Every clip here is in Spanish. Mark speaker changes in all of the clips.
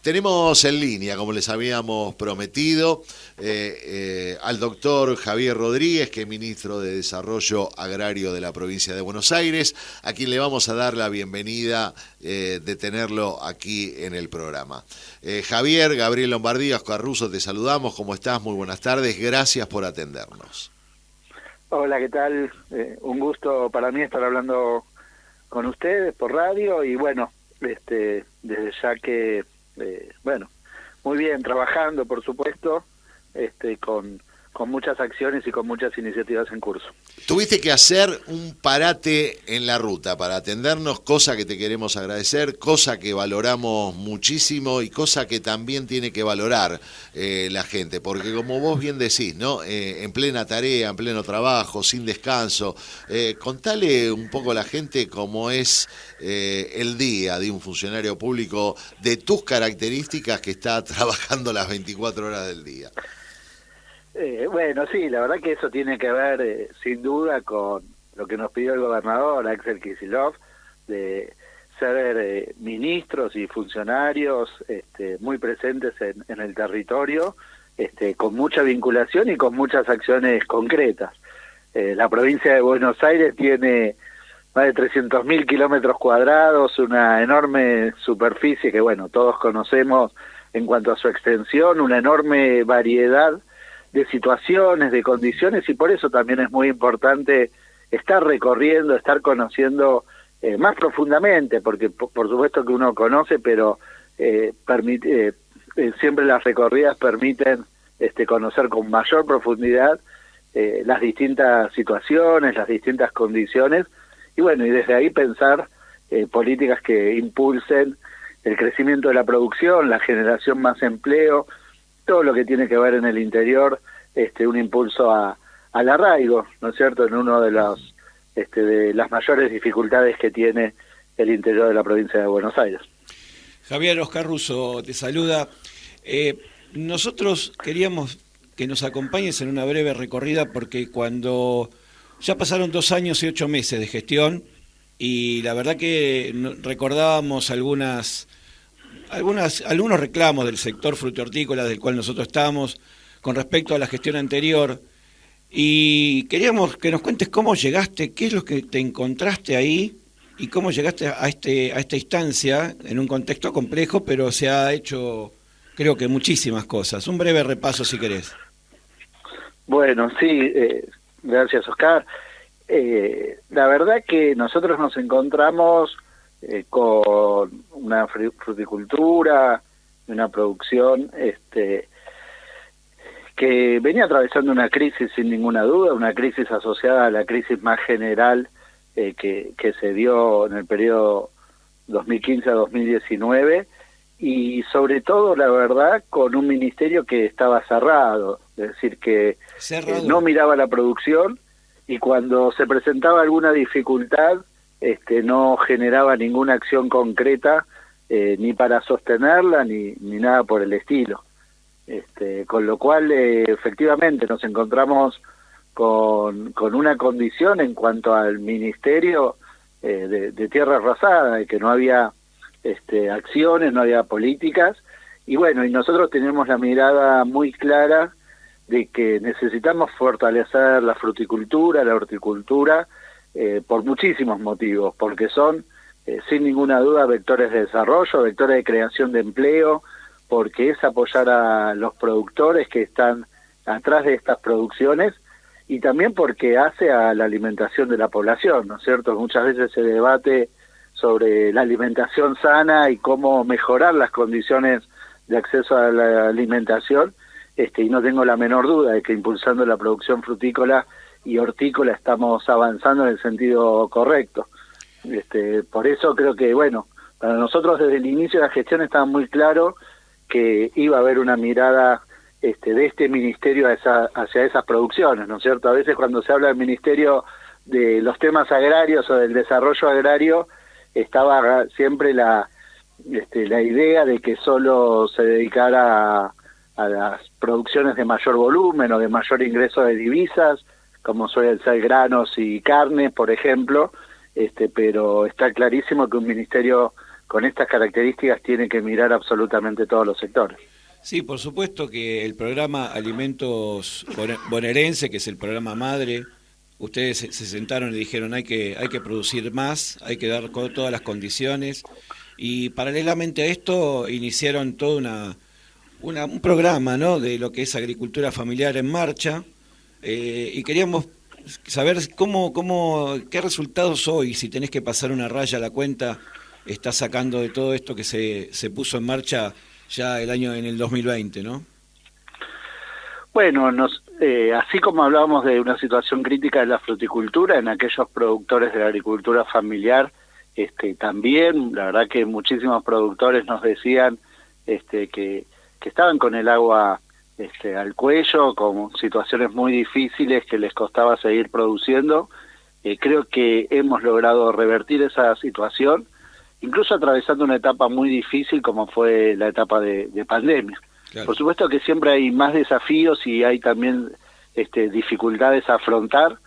Speaker 1: Tenemos en línea, como les habíamos prometido, al doctor Javier Rodríguez, que es ministro de Desarrollo Agrario de la provincia de Buenos Aires, a quien le vamos a dar la bienvenida de tenerlo aquí en el programa. Javier, Gabriel Lombardía, Oscar Russo, te saludamos. ¿Cómo estás? Muy buenas tardes. Gracias por atendernos.
Speaker 2: Hola, ¿qué tal? Un gusto para mí estar hablando con ustedes por radio y bueno, desde ya que, muy bien, trabajando por supuesto, con muchas acciones y con muchas iniciativas en curso.
Speaker 1: Tuviste que hacer un parate en la ruta para atendernos, cosa que te queremos agradecer, cosa que valoramos muchísimo y cosa que también tiene que valorar la gente, porque como vos bien decís, ¿no? En plena tarea, en pleno trabajo, sin descanso, contale un poco a la gente cómo es el día de un funcionario público de tus características que está trabajando las 24 horas del día.
Speaker 2: Bueno, sí, la verdad que eso tiene que ver sin duda con lo que nos pidió el gobernador Axel Kicillof, de ser ministros y funcionarios muy presentes en el territorio, con mucha vinculación y con muchas acciones concretas. La provincia de Buenos Aires tiene más de 300.000 kilómetros cuadrados, una enorme superficie que, bueno, todos conocemos en cuanto a su extensión, una enorme variedad de situaciones, de condiciones, y por eso también es muy importante estar recorriendo, estar conociendo más profundamente, porque por supuesto que uno conoce, pero siempre las recorridas permiten conocer con mayor profundidad las distintas situaciones, las distintas condiciones, y bueno, y desde ahí pensar políticas que impulsen el crecimiento de la producción, la generación más empleo, todo lo que tiene que ver en el interior, un impulso al arraigo, ¿no es cierto?, en uno de los de las mayores dificultades que tiene el interior de la provincia de Buenos Aires.
Speaker 3: Javier, Oscar Russo te saluda. Nosotros queríamos que nos acompañes en una breve recorrida porque cuando ya pasaron 2 años y 8 meses de gestión y la verdad que recordábamos algunos reclamos del sector fruto-hortícola del cual nosotros estamos con respecto a la gestión anterior y queríamos que nos cuentes cómo llegaste, qué es lo que te encontraste ahí y cómo llegaste a esta instancia en un contexto complejo, pero se ha hecho, creo que muchísimas cosas. Un breve repaso si querés.
Speaker 2: Bueno, sí, gracias Oscar. La verdad que nosotros nos encontramos con una fruticultura, una producción que venía atravesando una crisis sin ninguna duda, una crisis asociada a la crisis más general que se dio en el periodo 2015 a 2019 y sobre todo, la verdad, con un ministerio que estaba cerrado, es decir, que no miraba la producción y cuando se presentaba alguna dificultad no generaba ninguna acción concreta ni para sostenerla ni nada por el estilo. Con lo cual efectivamente nos encontramos con una condición en cuanto al ministerio de tierra arrasada, de que no había acciones, no había políticas, y bueno, y nosotros tenemos la mirada muy clara de que necesitamos fortalecer la fruticultura, la horticultura, por muchísimos motivos, porque son sin ninguna duda vectores de desarrollo, vectores de creación de empleo, porque es apoyar a los productores que están atrás de estas producciones y también porque hace a la alimentación de la población, ¿no es cierto? Muchas veces se debate sobre la alimentación sana y cómo mejorar las condiciones de acceso a la alimentación, y no tengo la menor duda de que impulsando la producción frutícola y hortícola estamos avanzando en el sentido correcto. Por eso creo que, bueno, para nosotros desde el inicio de la gestión estaba muy claro que iba a haber una mirada de este ministerio hacia esas producciones, ¿no es cierto? A veces cuando se habla del ministerio de los temas agrarios o del desarrollo agrario, estaba siempre la idea de que solo se dedicara a las producciones de mayor volumen o de mayor ingreso de divisas, como suelen ser granos y carnes, por ejemplo, pero está clarísimo que un ministerio con estas características tiene que mirar absolutamente todos los sectores.
Speaker 3: Sí, por supuesto que el programa Alimentos Bonaerense, que es el programa madre, ustedes se sentaron y dijeron hay que producir más, hay que dar todas las condiciones, y paralelamente a esto iniciaron todo un programa, ¿no?, de lo que es agricultura familiar en marcha, y queríamos saber qué resultados hoy, si tenés que pasar una raya a la cuenta, estás sacando de todo esto que se puso en marcha ya en el 2020, ¿no?
Speaker 2: Bueno, así como hablábamos de una situación crítica de la fruticultura, en aquellos productores de la agricultura familiar, también, la verdad que muchísimos productores nos decían que estaban con el agua al cuello, con situaciones muy difíciles que les costaba seguir produciendo. Creo que hemos logrado revertir esa situación, incluso atravesando una etapa muy difícil como fue la etapa de pandemia. Claro. Por supuesto que siempre hay más desafíos y hay también dificultades a afrontar,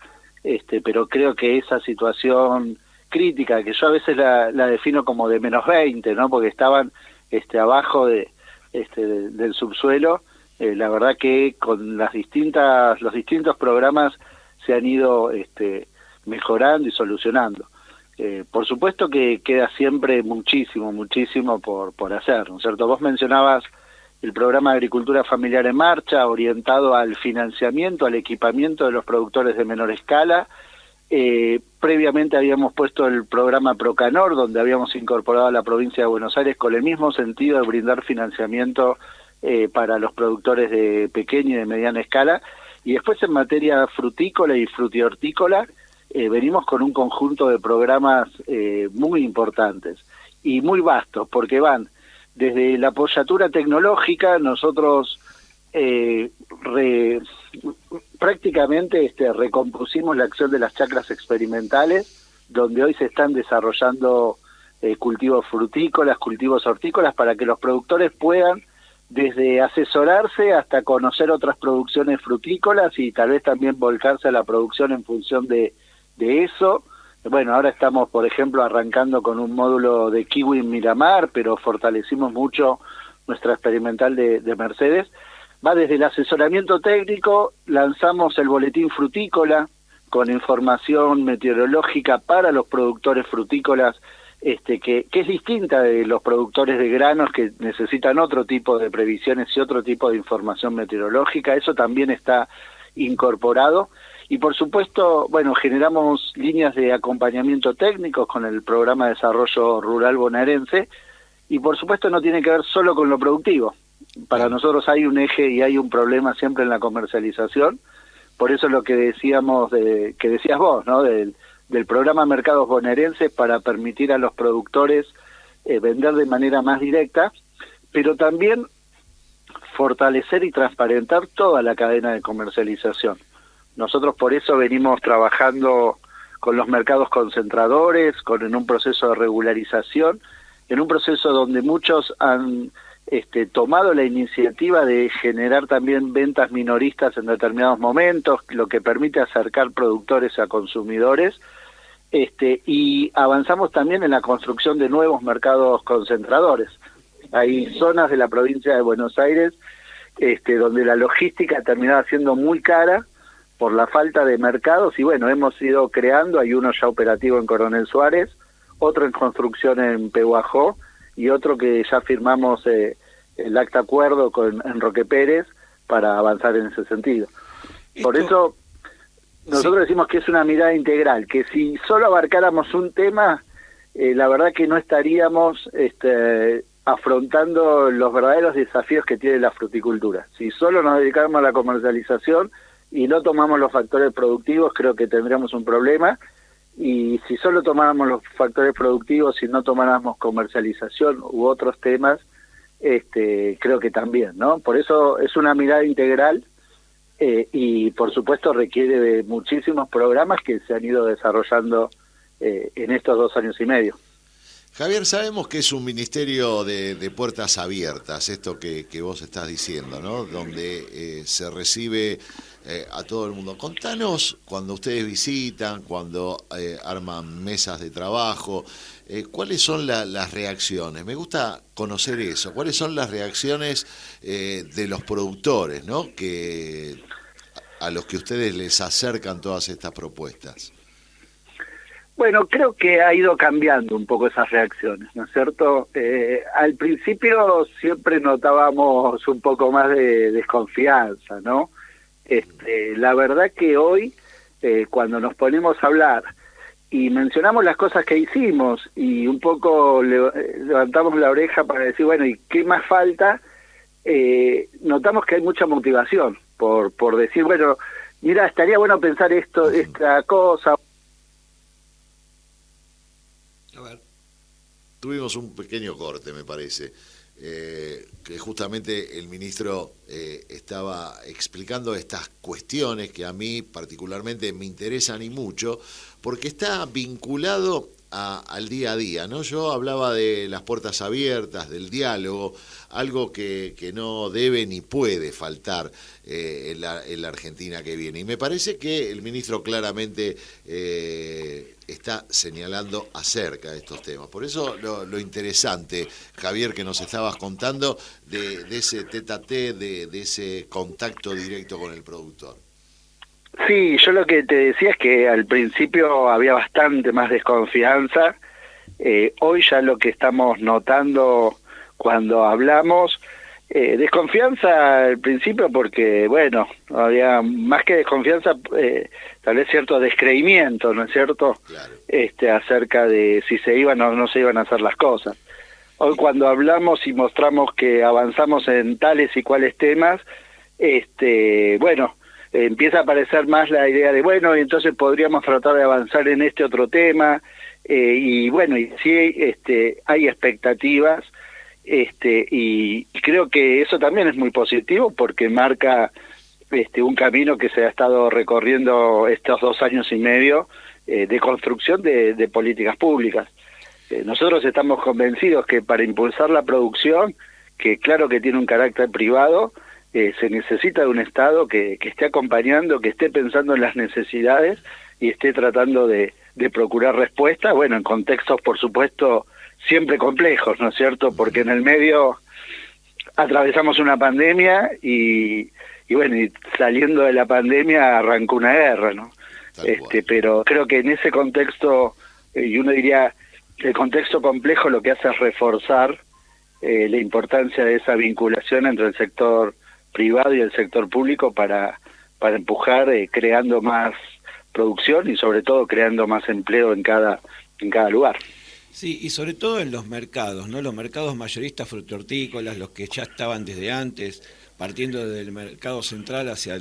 Speaker 2: pero creo que esa situación crítica, que yo a veces la defino como de -20, ¿no?, porque estaban abajo del subsuelo, la verdad que con los distintos programas se han ido mejorando y solucionando. Por supuesto que queda siempre muchísimo por hacer, ¿no es cierto? Vos mencionabas el programa de Agricultura Familiar en Marcha, orientado al financiamiento, al equipamiento de los productores de menor escala. Previamente habíamos puesto el programa Procanor, donde habíamos incorporado a la provincia de Buenos Aires con el mismo sentido de brindar financiamiento para los productores de pequeña y de mediana escala. Y después en materia frutícola y frutihortícola, venimos con un conjunto de programas muy importantes y muy vastos, porque van desde la apoyatura tecnológica. Nosotros prácticamente recompusimos la acción de las chacras experimentales, donde hoy se están desarrollando cultivos frutícolas, cultivos hortícolas, para que los productores puedan desde asesorarse hasta conocer otras producciones frutícolas y tal vez también volcarse a la producción en función de eso. Bueno, ahora estamos, por ejemplo, arrancando con un módulo de kiwi en Miramar, pero fortalecimos mucho nuestra experimental de Mercedes. Va desde el asesoramiento técnico, lanzamos el boletín frutícola con información meteorológica para los productores frutícolas, que es distinta de los productores de granos, que necesitan otro tipo de previsiones y otro tipo de información meteorológica. Eso también está incorporado. Y por supuesto, bueno, generamos líneas de acompañamiento técnicos con el Programa de Desarrollo Rural Bonaerense, y por supuesto no tiene que ver solo con lo productivo. Para nosotros hay un eje y hay un problema siempre en la comercialización. Por eso lo que decíamos, que decías vos, ¿no?, del programa Mercados Bonaerenses, para permitir a los productores vender de manera más directa, pero también fortalecer y transparentar toda la cadena de comercialización. Nosotros por eso venimos trabajando con los mercados concentradores, en un proceso de regularización, en un proceso donde muchos han tomado la iniciativa de generar también ventas minoristas en determinados momentos, lo que permite acercar productores a consumidores, y avanzamos también en la construcción de nuevos mercados concentradores. Hay zonas de la provincia de Buenos Aires donde la logística terminaba siendo muy cara por la falta de mercados, y bueno, hemos ido creando. Hay uno ya operativo en Coronel Suárez, otro en construcción en Pehuajó, y otro que ya firmamos el acta acuerdo en Roque Pérez para avanzar en ese sentido. Por eso nosotros decimos que es una mirada integral, que si solo abarcáramos un tema, la verdad que no estaríamos afrontando los verdaderos desafíos que tiene la fruticultura. Si solo nos dedicáramos a la comercialización y no tomamos los factores productivos, creo que tendríamos un problema. Y si solo tomáramos los factores productivos y no tomáramos comercialización u otros temas, creo que también, ¿no? Por eso es una mirada integral, y por supuesto requiere de muchísimos programas que se han ido desarrollando en estos 2 años y medio.
Speaker 1: Javier, sabemos que es un ministerio de puertas abiertas, esto que vos estás diciendo, ¿no? Donde se recibe a todo el mundo. Contanos, cuando ustedes visitan, cuando arman mesas de trabajo, ¿cuáles son las reacciones? Me gusta conocer eso. ¿Cuáles son las reacciones de los productores, ¿no? A los que ustedes les acercan todas estas propuestas?
Speaker 2: Bueno, creo que ha ido cambiando un poco esas reacciones, ¿no es cierto? Al principio siempre notábamos un poco más de desconfianza, ¿no? La verdad que hoy, cuando nos ponemos a hablar y mencionamos las cosas que hicimos y un poco levantamos la oreja para decir, bueno, ¿y qué más falta? Notamos que hay mucha motivación por decir, bueno, mira, estaría bueno pensar esto, esta cosa.
Speaker 1: A ver. Tuvimos un pequeño corte, me parece, que justamente el ministro estaba explicando estas cuestiones que a mí particularmente me interesan y mucho, porque está vinculado al día a día, ¿no? Yo hablaba de las puertas abiertas, del diálogo, algo que no debe ni puede faltar en la Argentina que viene. Y me parece que el ministro claramente está señalando acerca de estos temas. Por eso lo interesante, Javier, que nos estabas contando de ese tete-a-tete, de ese contacto directo con el productor.
Speaker 2: Sí, yo lo que te decía es que al principio había bastante más desconfianza. Hoy ya lo que estamos notando cuando hablamos, desconfianza al principio porque, bueno, había más que desconfianza, tal vez cierto descreimiento, ¿no es cierto?
Speaker 1: Claro.
Speaker 2: Acerca de si se iban o no se iban a hacer las cosas. Hoy cuando hablamos y mostramos que avanzamos en tales y cuales temas, bueno, empieza a aparecer más la idea de, bueno, y entonces podríamos tratar de avanzar en este otro tema, y bueno, y sí hay expectativas, y creo que eso también es muy positivo porque marca un camino que se ha estado recorriendo estos 2 años y medio de construcción de políticas públicas. Nosotros estamos convencidos que para impulsar la producción, que claro que tiene un carácter privado, se necesita de un Estado que esté acompañando, que esté pensando en las necesidades y esté tratando de procurar respuestas, bueno, en contextos, por supuesto, siempre complejos, ¿no es cierto? Porque en el medio atravesamos una pandemia y bueno, y saliendo de la pandemia arrancó una guerra, ¿no? Pero creo que en ese contexto, y uno diría, el contexto complejo lo que hace es reforzar la importancia de esa vinculación entre el sector privado y el sector público para empujar creando más producción y sobre todo creando más empleo en cada lugar.
Speaker 3: Sí, y sobre todo en los mercados, ¿no? Los mercados mayoristas frutícolas, los que ya estaban desde antes, partiendo del mercado central hacia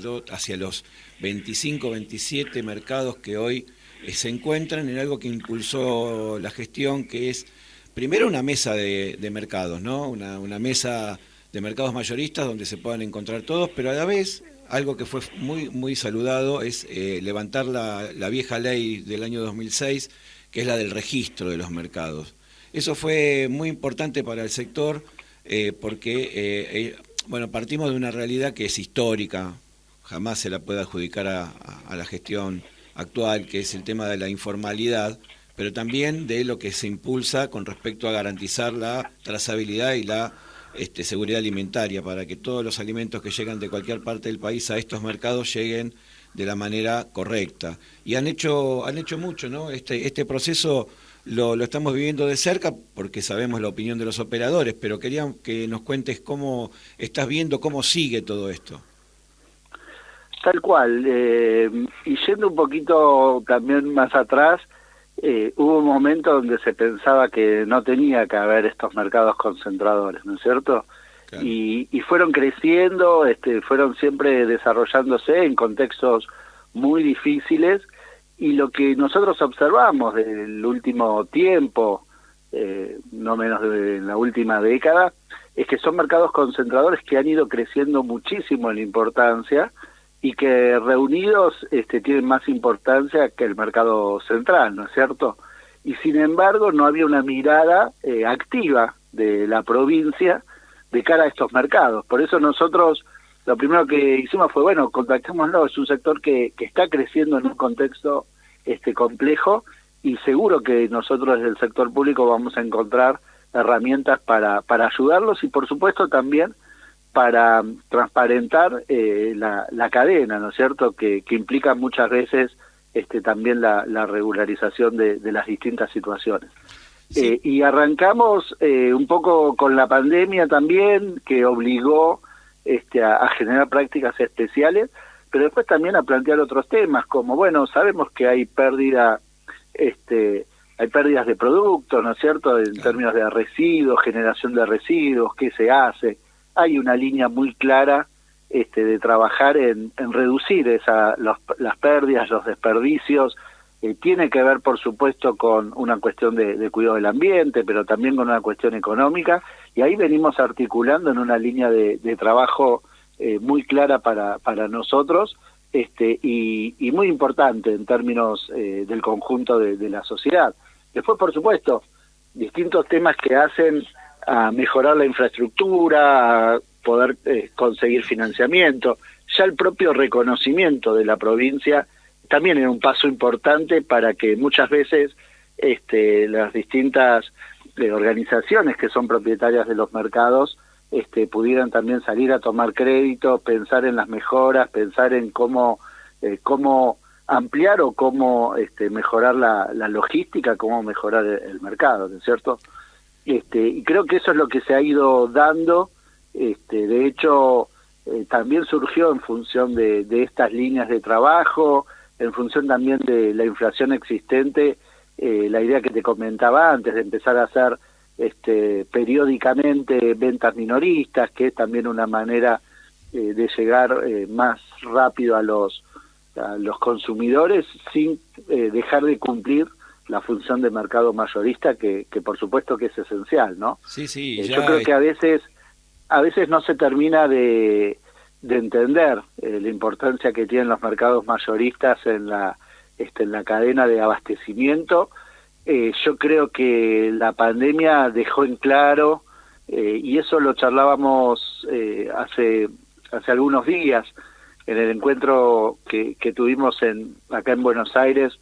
Speaker 3: los 25, 27 mercados que hoy se encuentran en algo que impulsó la gestión, que es primero una mesa de mercados, ¿no? Una mesa de mercados mayoristas donde se puedan encontrar todos, pero a la vez algo que fue muy saludado es levantar la vieja ley del año 2006, que es la del registro de los mercados. Eso fue muy importante para el sector porque bueno, partimos de una realidad que es histórica, jamás se la puede adjudicar a la gestión actual, que es el tema de la informalidad, pero también de lo que se impulsa con respecto a garantizar la trazabilidad y la seguridad alimentaria, para que todos los alimentos que llegan de cualquier parte del país a estos mercados lleguen de la manera correcta. Y han hecho mucho, ¿no? Este proceso lo estamos viviendo de cerca porque sabemos la opinión de los operadores, pero quería que nos cuentes cómo estás viendo, cómo sigue todo esto.
Speaker 2: Tal cual, y yendo un poquito también más atrás, hubo un momento donde se pensaba que no tenía que haber estos mercados concentradores, ¿no es cierto? Claro. Y fueron creciendo, fueron siempre desarrollándose en contextos muy difíciles, y lo que nosotros observamos del último tiempo, no menos de la última década, es que son mercados concentradores que han ido creciendo muchísimo en importancia, y que reunidos tienen más importancia que el mercado central, ¿no es cierto? Y sin embargo no había una mirada activa de la provincia de cara a estos mercados. Por eso nosotros lo primero que hicimos fue, bueno, contactémoslo, es un sector que está creciendo en un contexto complejo, y seguro que nosotros desde el sector público vamos a encontrar herramientas para ayudarlos, y por supuesto también para transparentar la cadena, ¿no es cierto?, que implica muchas veces también la regularización de las distintas situaciones.
Speaker 3: Sí.
Speaker 2: Y arrancamos un poco con la pandemia también, que obligó a generar prácticas especiales, pero después también a plantear otros temas, como, bueno, sabemos que hay pérdidas de productos, ¿no es cierto?, en términos de residuos, generación de residuos, qué se hace. Hay una línea muy clara de trabajar en reducir las pérdidas, los desperdicios. Tiene que ver, por supuesto, con una cuestión de cuidado del ambiente, pero también con una cuestión económica, y ahí venimos articulando en una línea de trabajo muy clara para nosotros, y muy importante en términos del conjunto de la sociedad. Después, por supuesto, distintos temas que hacen a mejorar la infraestructura, a poder conseguir financiamiento. Ya el propio reconocimiento de la provincia también era un paso importante para que muchas veces las distintas organizaciones que son propietarias de los mercados pudieran también salir a tomar crédito, pensar en las mejoras, pensar en cómo ampliar o cómo mejorar la logística, cómo mejorar el mercado, ¿no es cierto? Y creo que eso es lo que se ha ido dando. De hecho, también surgió en función de estas líneas de trabajo, en función también de la inflación existente, la idea que te comentaba antes de empezar a hacer periódicamente ventas minoristas, que es también una manera de llegar más rápido a los consumidores sin dejar de cumplir la función de mercado mayorista, que por supuesto que es esencial, ¿no?
Speaker 3: Sí, sí.
Speaker 2: Yo creo que a veces no se termina de entender la importancia que tienen los mercados mayoristas en la cadena de abastecimiento. Yo creo que la pandemia dejó en claro, y eso lo charlábamos hace algunos días en el encuentro que tuvimos acá en Buenos Aires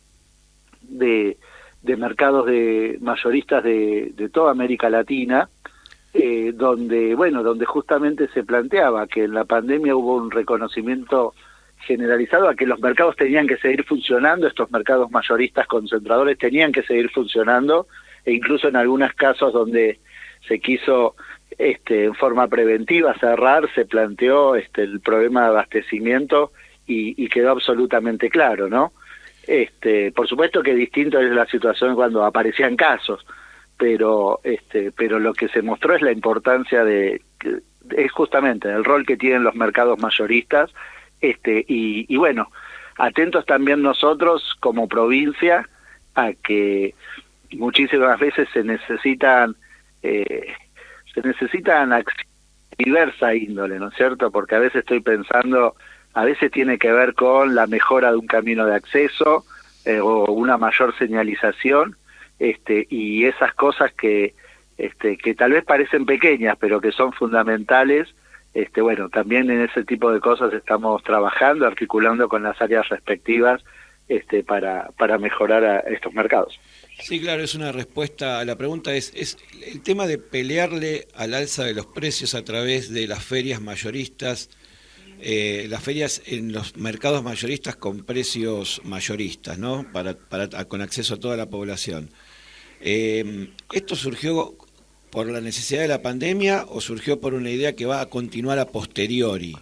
Speaker 2: de mercados de mayoristas de toda América Latina, donde justamente se planteaba que en la pandemia hubo un reconocimiento generalizado a que los mercados tenían que seguir funcionando, estos mercados mayoristas concentradores tenían que seguir funcionando, e incluso en algunos casos donde se quiso en forma preventiva cerrar, se planteó el problema de abastecimiento y quedó absolutamente claro, ¿no? Por supuesto que distinto es la situación cuando aparecían casos, pero lo que se mostró es la importancia es justamente el rol que tienen los mercados mayoristas, y bueno, atentos también nosotros como provincia a que muchísimas veces se necesitan acciones de diversa índole, ¿no es cierto? Porque a veces estoy pensando, a veces tiene que ver con la mejora de un camino de acceso o una mayor señalización, y esas cosas que tal vez parecen pequeñas, pero que son fundamentales. Bueno, también en ese tipo de cosas estamos trabajando, articulando con las áreas respectivas para mejorar a estos mercados.
Speaker 3: Sí, claro, es una respuesta a la pregunta, es el tema de pelearle al alza de los precios a través de las ferias mayoristas, las ferias en los mercados mayoristas con precios mayoristas, ¿no? Con acceso a toda la población. ¿Esto surgió por la necesidad de la pandemia o surgió por una idea que va a continuar a posteriori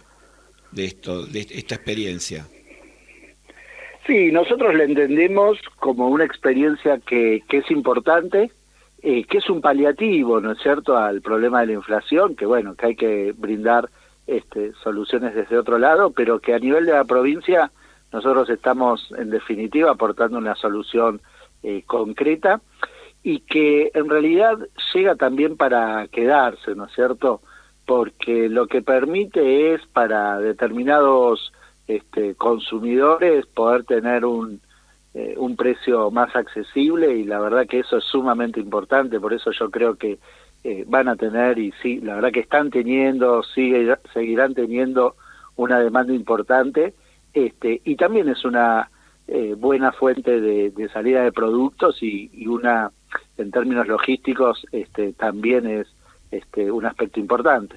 Speaker 3: de esta experiencia?
Speaker 2: Sí, nosotros la entendemos como una experiencia que es importante, que es un paliativo, ¿no es cierto?, al problema de la inflación, que bueno, que hay que brindar soluciones desde otro lado, pero que a nivel de la provincia nosotros estamos en definitiva aportando una solución concreta, y que en realidad llega también para quedarse, ¿no es cierto?, porque lo que permite es para determinados consumidores poder tener un precio más accesible, y la verdad que eso es sumamente importante. Por eso yo creo que van a tener, y sí, la verdad que están teniendo, seguirán teniendo una demanda importante, y también es una buena fuente de salida de productos y una, en términos logísticos, también es un aspecto importante.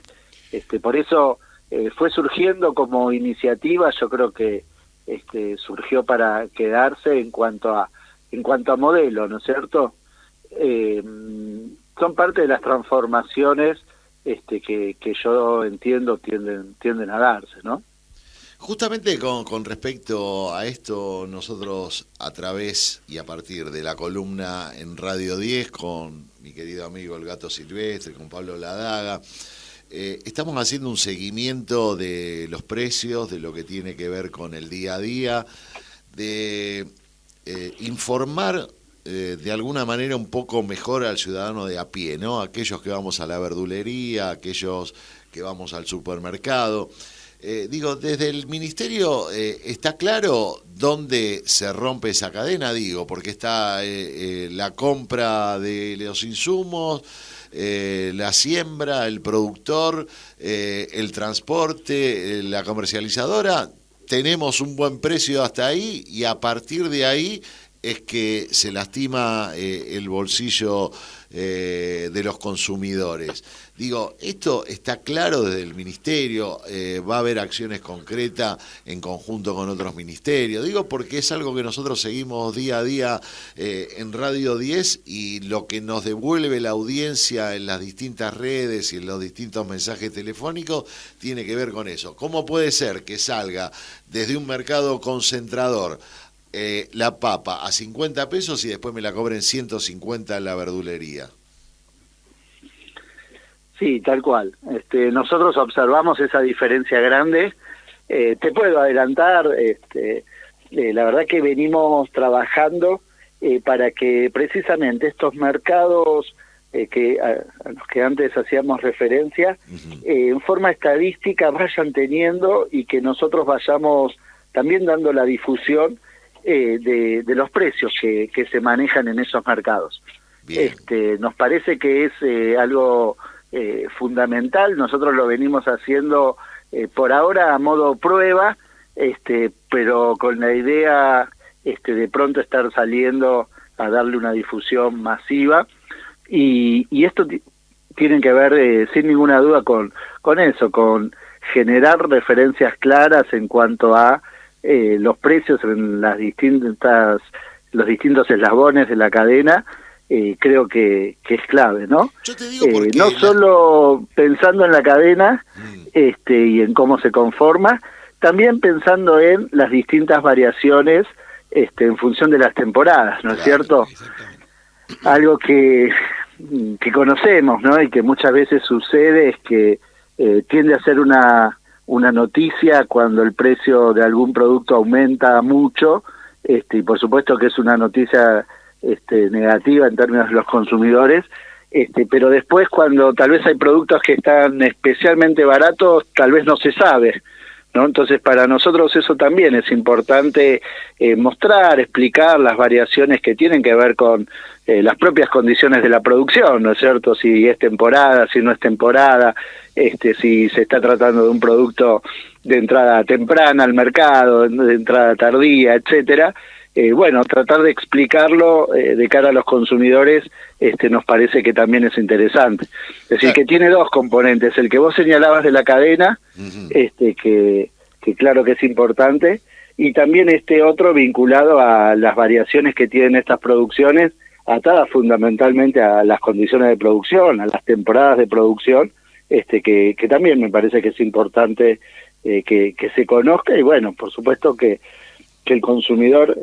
Speaker 2: Por eso fue surgiendo como iniciativa, yo creo que surgió para quedarse en cuanto a modelo, ¿no es cierto? Son parte de las transformaciones que yo entiendo tienden a darse, ¿no?
Speaker 1: Justamente con respecto a esto, nosotros a través y a partir de la columna en Radio 10 con mi querido amigo El Gato Silvestre, con Pablo Ladaga, estamos haciendo un seguimiento de los precios, de lo que tiene que ver con el día a día, de informar de alguna manera un poco mejor al ciudadano de a pie, ¿no? Aquellos que vamos a la verdulería, aquellos que vamos al supermercado. Digo, desde el Ministerio está claro dónde se rompe esa cadena, digo, porque está la compra de los insumos, la siembra, el productor, el transporte, la comercializadora. Tenemos un buen precio hasta ahí y a partir de ahí es que se lastima el bolsillo de los consumidores. Digo, esto está claro desde el Ministerio, va a haber acciones concretas en conjunto con otros ministerios. Digo, porque es algo que nosotros seguimos día a día en Radio 10 y lo que nos devuelve la audiencia en las distintas redes y en los distintos mensajes telefónicos tiene que ver con eso. ¿Cómo puede ser que salga desde un mercado concentrador la papa a 50 pesos y después me la cobren 150 en la verdulería?
Speaker 2: Sí, tal cual. Nosotros observamos esa diferencia grande. Te puedo adelantar, la verdad que venimos trabajando para que precisamente estos mercados a los que antes hacíamos referencia, en forma estadística vayan teniendo y que nosotros vayamos también dando la difusión de los precios que se manejan en esos mercados. Nos parece que es algo fundamental. Nosotros lo venimos haciendo por ahora a modo prueba, pero con la idea de pronto estar saliendo a darle una difusión masiva y esto tiene que ver sin ninguna duda con eso, con generar referencias claras en cuanto a los precios en los distintos eslabones de la cadena. Creo que es clave, ¿no?
Speaker 1: Yo te digo porque
Speaker 2: no solo pensando en la cadena y en cómo se conforma, también pensando en las distintas variaciones en función de las temporadas, ¿no es cierto? Algo que conocemos, ¿no? Y que muchas veces sucede es que tiende a ser una noticia cuando el precio de algún producto aumenta mucho, y por supuesto que es una noticia negativa en términos de los consumidores, pero después cuando tal vez hay productos que están especialmente baratos, tal vez no se sabe, ¿no? Entonces para nosotros eso también es importante mostrar, explicar las variaciones que tienen que ver con las propias condiciones de la producción, ¿no es cierto? Si es temporada, si no es temporada, si se está tratando de un producto de entrada temprana al mercado, de entrada tardía, etcétera. Bueno, tratar de explicarlo de cara a los consumidores nos parece que también es interesante. Es decir, que tiene dos componentes, el que vos señalabas de la cadena, que claro que es importante, y también otro vinculado a las variaciones que tienen estas producciones, atadas fundamentalmente a las condiciones de producción, a las temporadas de producción, que también me parece que es importante que se conozca, y bueno, por supuesto que el consumidor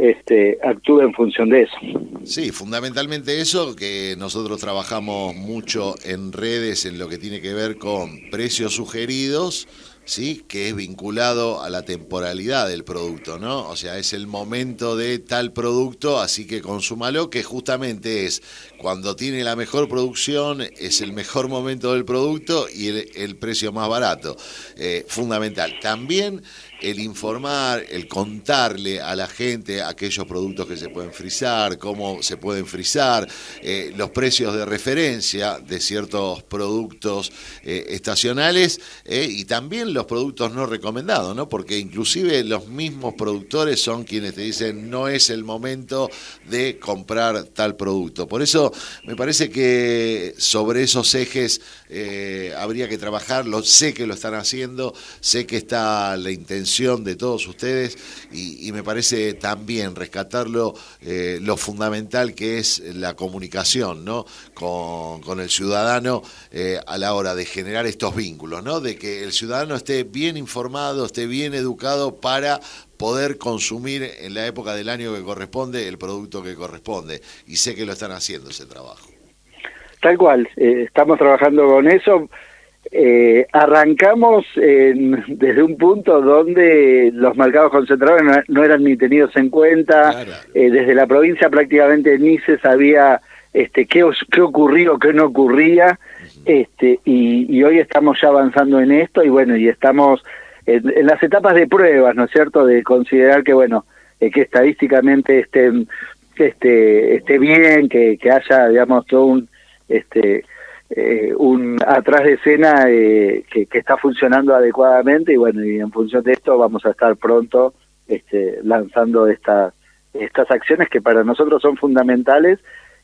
Speaker 2: actúe en función de eso.
Speaker 1: Sí, fundamentalmente eso, que nosotros trabajamos mucho en redes en lo que tiene que ver con precios sugeridos, ¿sí? Que es vinculado a la temporalidad del producto, ¿no? O sea, es el momento de tal producto, así que consúmalo, que justamente es cuando tiene la mejor producción, es el mejor momento del producto y el precio más barato. Fundamental. También el informar, el contarle a la gente aquellos productos que se pueden frizar, cómo se pueden frizar, los precios de referencia de ciertos productos estacionales y también los productos no recomendados, ¿no? Porque inclusive los mismos productores son quienes te dicen no es el momento de comprar tal producto. Por eso me parece que sobre esos ejes habría que trabajarlo. Sé que lo están haciendo, sé que está la intención de todos ustedes y me parece también rescatarlo lo fundamental que es la comunicación, ¿no? con el ciudadano a la hora de generar estos vínculos, ¿no? De que el ciudadano esté bien informado, esté bien educado para poder consumir en la época del año que corresponde el producto que corresponde. Y sé que lo están haciendo ese trabajo.
Speaker 2: Tal cual, estamos trabajando con eso. Arrancamos desde un punto donde los mercados concentrados no eran ni tenidos en cuenta.
Speaker 1: Claro.
Speaker 2: Desde la provincia prácticamente ni se sabía qué ocurría o qué no ocurría. Y hoy estamos ya avanzando en esto y bueno, y estamos en las etapas de pruebas, ¿no es cierto?, de considerar que bueno, que estadísticamente esté bien, que haya, digamos, todo un atrás de escena que está funcionando adecuadamente y bueno, y en función de esto vamos a estar pronto lanzando estas acciones que para nosotros son fundamentales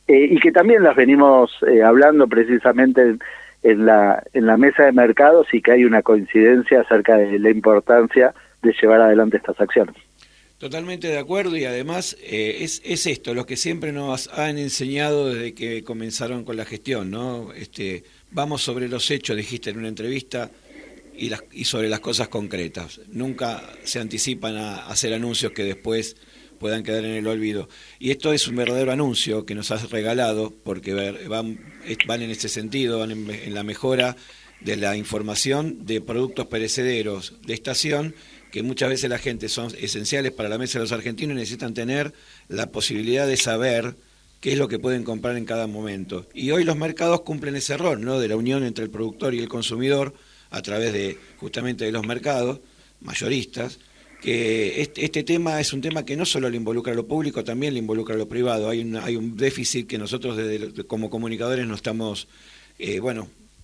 Speaker 2: y que también las venimos hablando precisamente en la mesa de mercados y que hay una coincidencia acerca de la importancia de llevar adelante estas acciones.
Speaker 3: Totalmente de acuerdo y además es esto lo que siempre nos han enseñado desde que comenzaron con la gestión, ¿no? Vamos sobre los hechos, dijiste en una entrevista, y sobre las cosas concretas. Nunca se anticipan a hacer anuncios que después puedan quedar en el olvido. Y esto es un verdadero anuncio que nos has regalado, porque van en este sentido, van en la mejora de la información de productos perecederos de estación, que muchas veces la gente son esenciales para la mesa de los argentinos y necesitan tener la posibilidad de saber qué es lo que pueden comprar en cada momento. Y hoy los mercados cumplen ese rol, ¿no?, de la unión entre el productor y el consumidor a través de justamente de los mercados mayoristas, que este tema es un tema que no solo le involucra a lo público, también le involucra a lo privado. Hay un déficit que nosotros como comunicadores nos estamos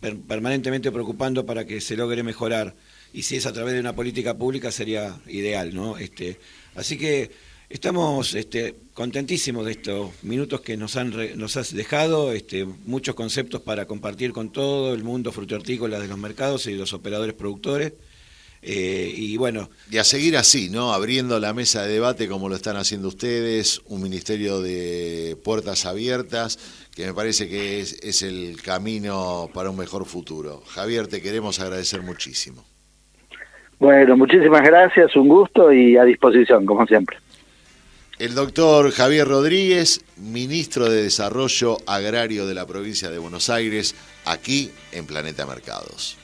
Speaker 3: permanentemente preocupando para que se logre mejorar. Y si es a través de una política pública sería ideal, ¿no? Así que estamos contentísimos de estos minutos que nos has dejado, muchos conceptos para compartir con todo el mundo frutícola de los mercados y los operadores productores. Y bueno. Y
Speaker 1: a seguir así, ¿no? Abriendo la mesa de debate como lo están haciendo ustedes, un ministerio de puertas abiertas, que me parece que es el camino para un mejor futuro. Javier, te queremos agradecer muchísimo.
Speaker 2: Bueno, muchísimas gracias, un gusto y a disposición, como siempre.
Speaker 1: El doctor Javier Rodríguez, ministro de Desarrollo Agrario de la provincia de Buenos Aires, aquí en Planeta Mercados.